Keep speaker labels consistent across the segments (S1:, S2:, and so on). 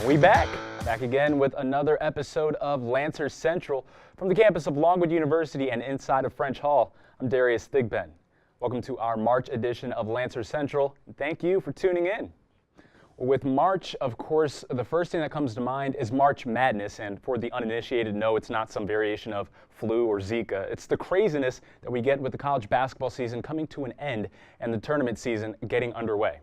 S1: We back again with another episode of Lancers Central from the campus of Longwood University and inside of French Hall. I'm Darius Thigpen. Welcome to our March edition of Lancers Central. Thank you for tuning in. With March, of course, the first thing that comes to mind is March Madness, and for the uninitiated, no, it's not some variation of flu or Zika. It's the craziness that we get with the college basketball season coming to an end and the tournament season getting underway.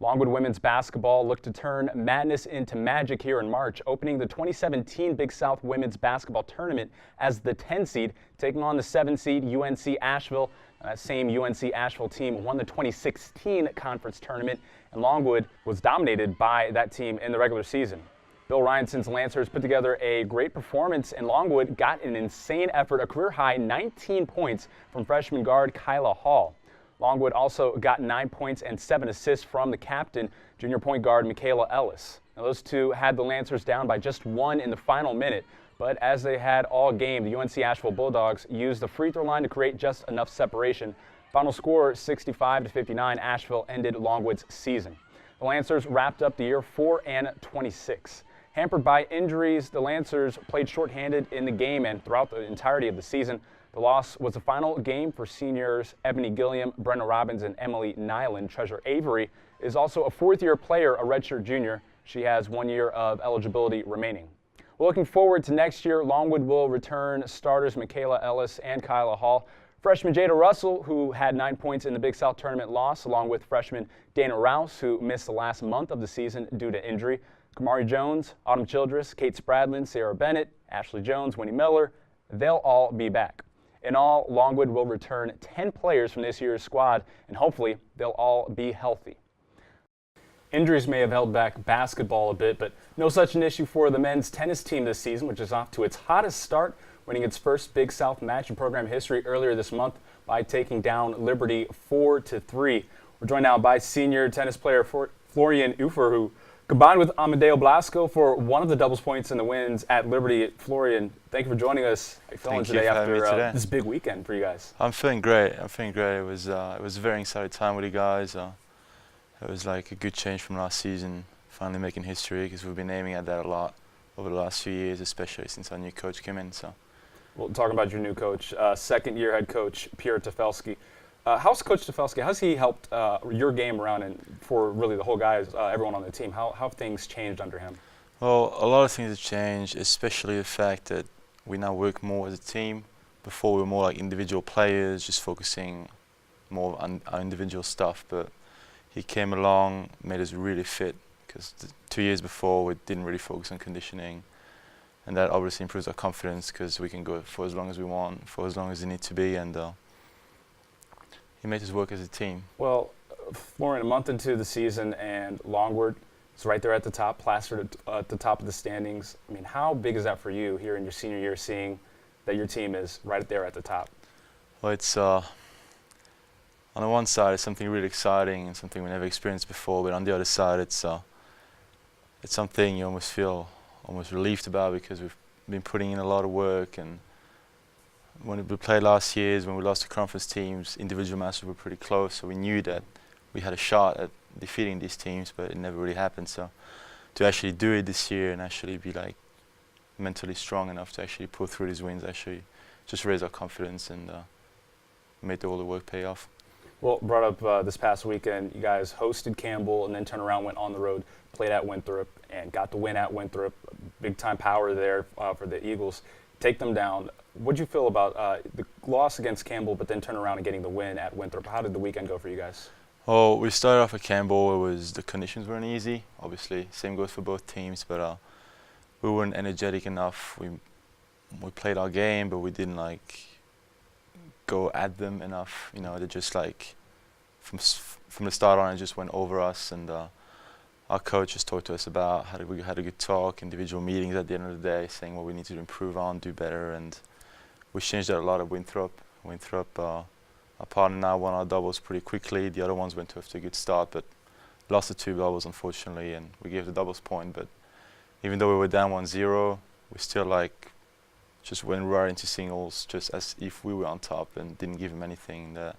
S1: Longwood women's basketball looked to turn madness into magic here in March, opening the 2017 Big South Women's Basketball Tournament as the 10 seed, taking on the 7 seed UNC Asheville. That same UNC Asheville team won the 2016 conference tournament, and Longwood was dominated by that team in the regular season. Bill Ryanson's Lancers put together a great performance, and Longwood got an insane effort, a career-high 19 points from freshman guard Kyla Hall. Longwood also got 9 points and 7 assists from the captain, junior point guard Michaela Ellis. Now, those two had the Lancers down by just 1 in the final minute, but as they had all game, the UNC Asheville Bulldogs used the free throw line to create just enough separation. Final score 65-59, Asheville ended Longwood's season. The Lancers wrapped up the year 4-26. Hampered by injuries, the Lancers played shorthanded in the game and throughout the entirety of the season. The loss was the final game for seniors Ebony Gilliam, Brenna Robbins, and Emily Nyland. Treasure Avery is also a fourth-year player, a redshirt junior. She has 1 year of eligibility remaining. We're looking forward to next year. Longwood will return starters Michaela Ellis and Kyla Hall. Freshman Jada Russell, who had 9 points in the Big South Tournament loss, along with freshman Dana Rouse, who missed the last month of the season due to injury. Kamari Jones, Autumn Childress, Kate Spradlin, Sarah Bennett, Ashley Jones, Winnie Miller, they'll all be back. In all, Longwood will return 10 players from this year's squad, and hopefully they'll all be healthy. Injuries may have held back basketball a bit, but no such an issue for the men's tennis team this season, which is off to its hottest start, winning its first Big South match in program history earlier this month by taking down Liberty 4-3. We're joined now by senior tennis player Florian Uffer, who combined with Amadeo Blasco for one of the doubles points in the wins at Liberty. Florian, thank you for joining us. How are you feeling today after this big weekend for you guys?
S2: I'm feeling great. It was a very exciting time with you guys. It was like a good change from last season, finally making history, because we've been aiming at that a lot over the last few years, especially since our new coach came in. So,
S1: well, talking about your new coach, second-year head coach Pierre Tefelsky. How's Coach Tefelsky? How's he helped your game around, and for really the whole guys, everyone on the team? How have things changed under him?
S2: Well, a lot of things have changed, especially the fact that we now work more as a team. Before we were more like individual players, just focusing more on our individual stuff. But he came along, made us really fit, because 2 years before we didn't really focus on conditioning. And that obviously improves our confidence, because we can go for as long as we want, for as long as we need to be. And he made us work as a team.
S1: Well, Florian, a month into the season, and Longwood is right there at the top, plastered at the top of the standings. I mean, how big is that for you here in your senior year, seeing that your team is right there at the top?
S2: Well, it's on the one side, it's something really exciting and something we never experienced before. But on the other side, it's something you almost feel relieved about, because we've been putting in a lot of work. And when we played last year, when we lost to conference teams, individual matches were pretty close, so we knew that we had a shot at defeating these teams, but it never really happened. So to actually do it this year and actually be like mentally strong enough to actually pull through these wins, actually just raised our confidence and made all the work pay off.
S1: Well, brought up this past weekend, you guys hosted Campbell and then turned around, went on the road, played at Winthrop, and got the win at Winthrop. Big-time power there for the Eagles. Take them down. What did you feel about the loss against Campbell, but then turn around and getting the win at Winthrop? How did the weekend go for you guys?
S2: Well, we started off at Campbell. The conditions weren't easy, obviously. Same goes for both teams, but we weren't energetic enough. We played our game, but we didn't go at them enough. You know, they just from the start on, it just went over us. And our coach just talked to us about we had a good talk, individual meetings at the end of the day, saying what we need to improve on, do better, and we changed that a lot at Winthrop. Our partner now won our doubles pretty quickly. The other ones went off to a good start, but lost the 2 doubles, unfortunately, and we gave the doubles point. But even though we were down 1-0, we still just went right into singles, just as if we were on top, and didn't give them anything that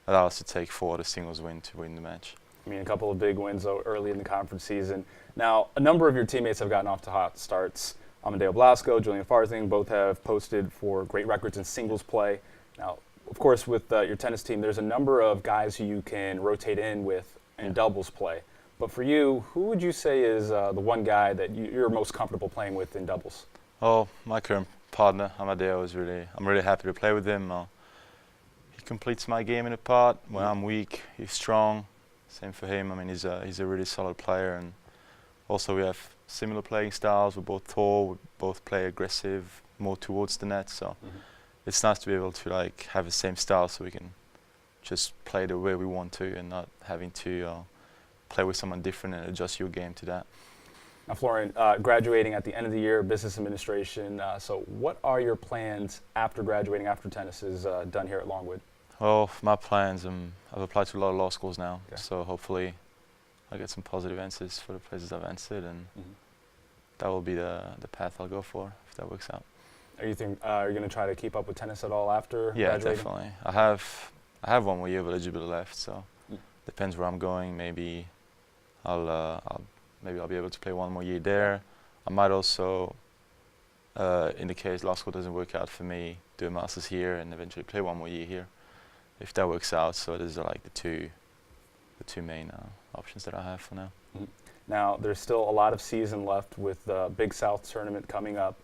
S2: allowed us to take 4 the singles win to win the match.
S1: I mean, a couple of big wins early in the conference season. Now, a number of your teammates have gotten off to hot starts. Amadeo Blasco, Julian Farthing, both have posted for great records in singles play. Now, of course, with your tennis team, there's a number of guys who you can rotate in with in doubles play. But for you, who would you say is the one guy that you're most comfortable playing with in doubles?
S2: Oh, my current partner, Amadeo, I'm really happy to play with him. He completes my game in a part. When I'm weak, he's strong. Same for him. I mean, he's a really solid player, and also we have similar playing styles. We're both tall. We both play aggressive, more towards the net. So it's nice to be able to like have the same style, so we can just play the way we want to, and not having to play with someone different and adjust your game to that.
S1: Now, Florian, graduating at the end of the year, business administration. So what are your plans after graduating, after tennis is done here at Longwood?
S2: Well, my plans, I've applied to a lot of law schools now, so hopefully I'll get some positive answers for the places I've answered, and that will be the path I'll go for if that works out.
S1: Are you going to try to keep up with tennis at all after
S2: Yeah,
S1: graduating?
S2: definitely. I have 1 more year of eligibility left, so depends where I'm going. Maybe I'll be able to play 1 more year there. I might also, in the case law school doesn't work out for me, do a master's here and eventually play 1 more year here, if that works out. So those are like the two main options that I have for now.
S1: Now, there's still a lot of season left with the Big South tournament coming up.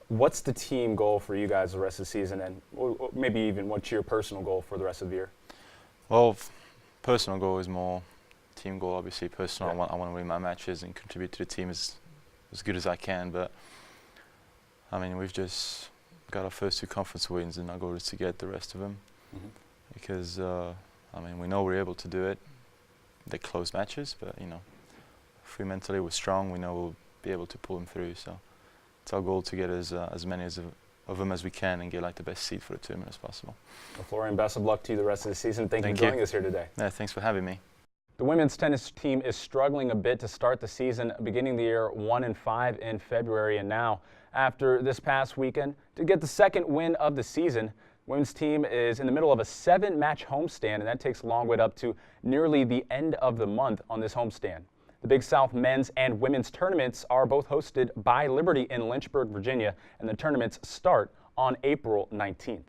S1: What's the team goal for you guys the rest of the season, and maybe even what's your personal goal for the rest of the year?
S2: Well, personal goal is more team goal, obviously. Personal, I want to win my matches and contribute to the team as good as I can. But I mean, we've just got our first 2 conference wins, and our goal is to get the rest of them. Because I mean, we know we're able to do it. They're close matches, but you know, if we mentally we're strong, we know we'll be able to pull them through. So it's our goal to get as many of them as we can and get like the best seed for the tournament as possible. Well,
S1: Florian, best of luck to you the rest of the season. Thank you for joining us here today.
S2: Yeah, thanks for having me.
S1: The women's tennis team is struggling a bit to start the season, beginning the year 1-5 in February, and now, after this past weekend, to get the second win of the season. Women's team is in the middle of a 7-match homestand, and that takes Longwood up to nearly the end of the month on this homestand. The Big South men's and women's tournaments are both hosted by Liberty in Lynchburg, Virginia, and the tournaments start on April 19th.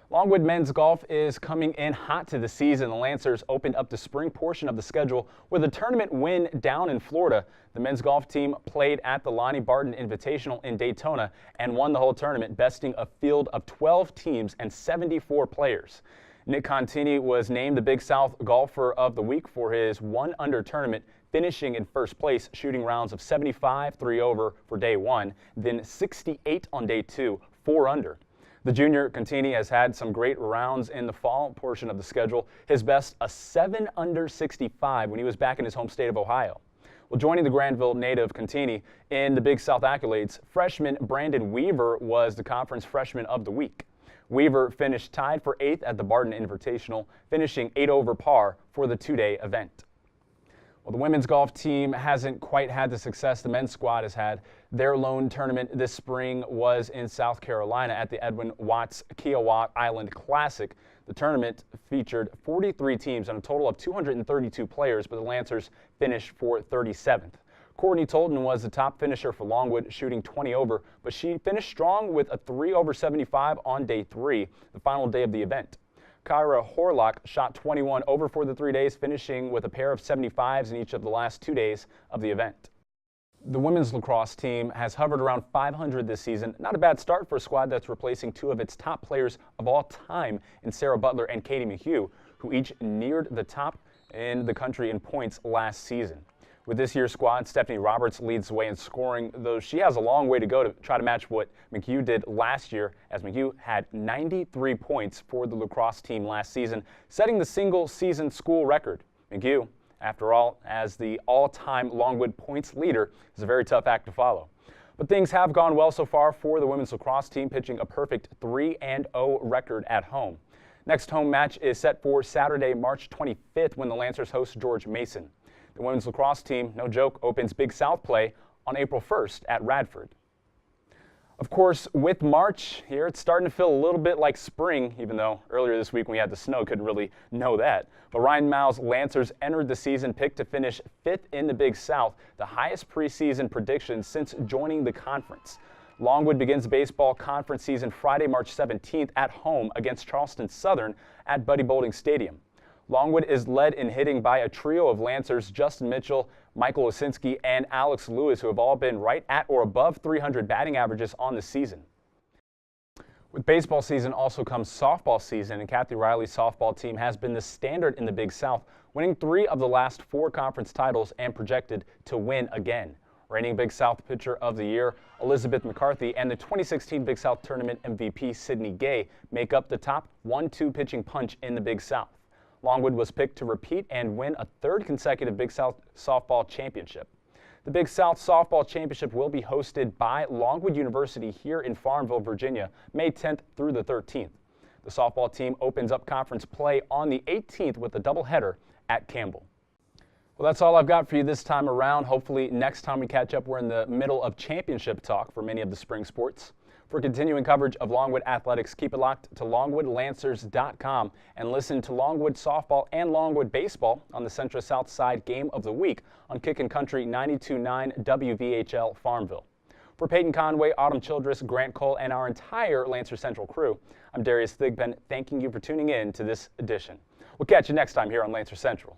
S1: Longwood men's golf is coming in hot to the season. The Lancers opened up the spring portion of the schedule with a tournament win down in Florida. The men's golf team played at the Lonnie Barton Invitational in Daytona and won the whole tournament, besting a field of 12 teams and 74 players. Nick Contini was named the Big South Golfer of the Week for his 1-under tournament, finishing in first place, shooting rounds of 75, 3 over for day 1, then 68 on day 2, 4 under. The junior Contini has had some great rounds in the fall portion of the schedule. His best, a 7 under 65 when he was back in his home state of Ohio. Well, joining the Granville native Contini in the Big South accolades, freshman Brandon Weaver was the conference freshman of the week. Weaver finished tied for 8th at the Barton Invitational, finishing 8 over par for the 2-day event. Well, the women's golf team hasn't quite had the success the men's squad has had. Their lone tournament this spring was in South Carolina at the Edwin Watts Kiowa Island Classic. The tournament featured 43 teams and a total of 232 players, but the Lancers finished for 37th. Courtney Tolton was the top finisher for Longwood, shooting 20 over, but she finished strong with a 3 over 75 on day 3, the final day of the event. Kyra Horlock shot 21 over for the 3 days, finishing with a pair of 75s in each of the last 2 days of the event. The women's lacrosse team has hovered around 500 this season. Not a bad start for a squad that's replacing 2 of its top players of all time in Sarah Butler and Katie McHugh, who each neared the top in the country in points last season. With this year's squad, Stephanie Roberts leads the way in scoring, though she has a long way to go to try to match what McHugh did last year, as McHugh had 93 points for the lacrosse team last season, setting the single-season school record. McHugh, after all, as the all-time Longwood points leader, is a very tough act to follow. But things have gone well so far for the women's lacrosse team, pitching a perfect 3-0 record at home. Next home match is set for Saturday, March 25th, when the Lancers host George Mason. The women's lacrosse team, no joke, opens Big South play on April 1st at Radford. Of course, with March here, it's starting to feel a little bit like spring, even though earlier this week when we had the snow, couldn't really know that. But Ryan Mau's Lancers entered the season picked to finish 5th in the Big South, the highest preseason prediction since joining the conference. Longwood begins baseball conference season Friday, March 17th at home against Charleston Southern at Buddy Boulding Stadium. Longwood is led in hitting by a trio of Lancers, Justin Mitchell, Michael Osinski, and Alex Lewis, who have all been right at or above 300 batting averages on the season. With baseball season also comes softball season, and Kathy Riley's softball team has been the standard in the Big South, winning 3 of the last 4 conference titles and projected to win again. Reigning Big South Pitcher of the Year, Elizabeth McCarthy, and the 2016 Big South Tournament MVP, Sydney Gay, make up the top 1-2 pitching punch in the Big South. Longwood was picked to repeat and win a 3rd consecutive Big South Softball Championship. The Big South Softball Championship will be hosted by Longwood University here in Farmville, Virginia, May 10th through the 13th. The softball team opens up conference play on the 18th with a doubleheader at Campbell. Well, that's all I've got for you this time around. Hopefully next time we catch up, we're in the middle of championship talk for many of the spring sports. For continuing coverage of Longwood athletics, keep it locked to longwoodlancers.com and listen to Longwood softball and Longwood baseball on the Central South Side Game of the Week on Kickin' Country 92.9 WVHL Farmville. For Peyton Conway, Autumn Childress, Grant Cole, and our entire Lancer Central crew, I'm Darius Thigpen, thanking you for tuning in to this edition. We'll catch you next time here on Lancer Central.